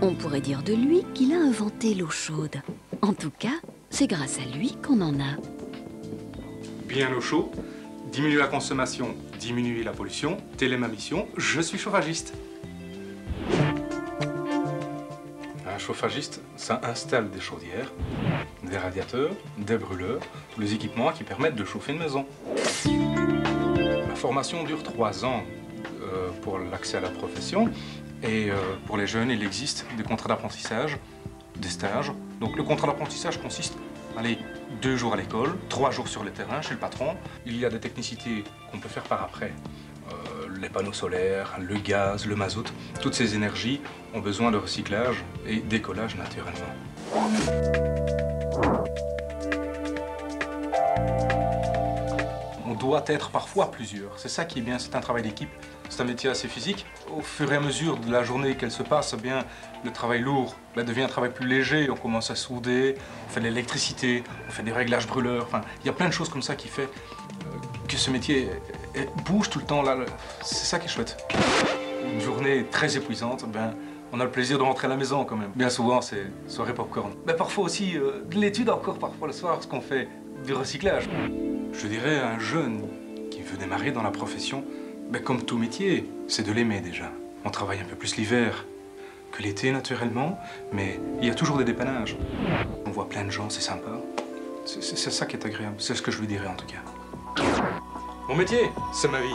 On pourrait dire de lui qu'il a inventé l'eau chaude. En tout cas, c'est grâce à lui qu'on en a. Bien l'eau chaude, diminuer la consommation, diminuer la pollution, telle est ma mission, je suis chauffagiste. Un chauffagiste, ça installe des chaudières, des radiateurs, des brûleurs, tous les équipements qui permettent de chauffer une maison. La formation dure 3 ans pour l'accès à la profession et pour les jeunes, il existe des contrats d'apprentissage, des stages. Donc le contrat d'apprentissage consiste, allez, 2 jours à l'école, 3 jours sur le terrain chez le patron. Il y a des technicités qu'on peut faire par après. Les panneaux solaires, le gaz, le mazout, toutes ces énergies ont besoin de recyclage et d'écolage naturellement. On doit être parfois plusieurs, c'est ça qui est bien, c'est un travail d'équipe, c'est un métier assez physique. Au fur et à mesure de la journée qu'elle se passe, eh bien, le travail lourd devient un travail plus léger, on commence à souder, on fait de l'électricité, on fait des réglages brûleurs, enfin, il y a plein de choses comme ça qui fait que ce métier bouge tout le temps, là, c'est ça qui est chouette. Une journée très épuisante, ben, on a le plaisir de rentrer à la maison quand même. Bien souvent, c'est soirée popcorn. Mais parfois aussi, de l'étude encore parfois le soir, parce qu'on fait du recyclage. Je dirais à un jeune qui veut démarrer dans la profession, ben, comme tout métier, c'est de l'aimer déjà. On travaille un peu plus l'hiver que l'été naturellement, mais il y a toujours des dépannages. On voit plein de gens, c'est sympa. C'est ça qui est agréable, c'est ce que je lui dirais en tout cas. Mon métier, c'est ma vie.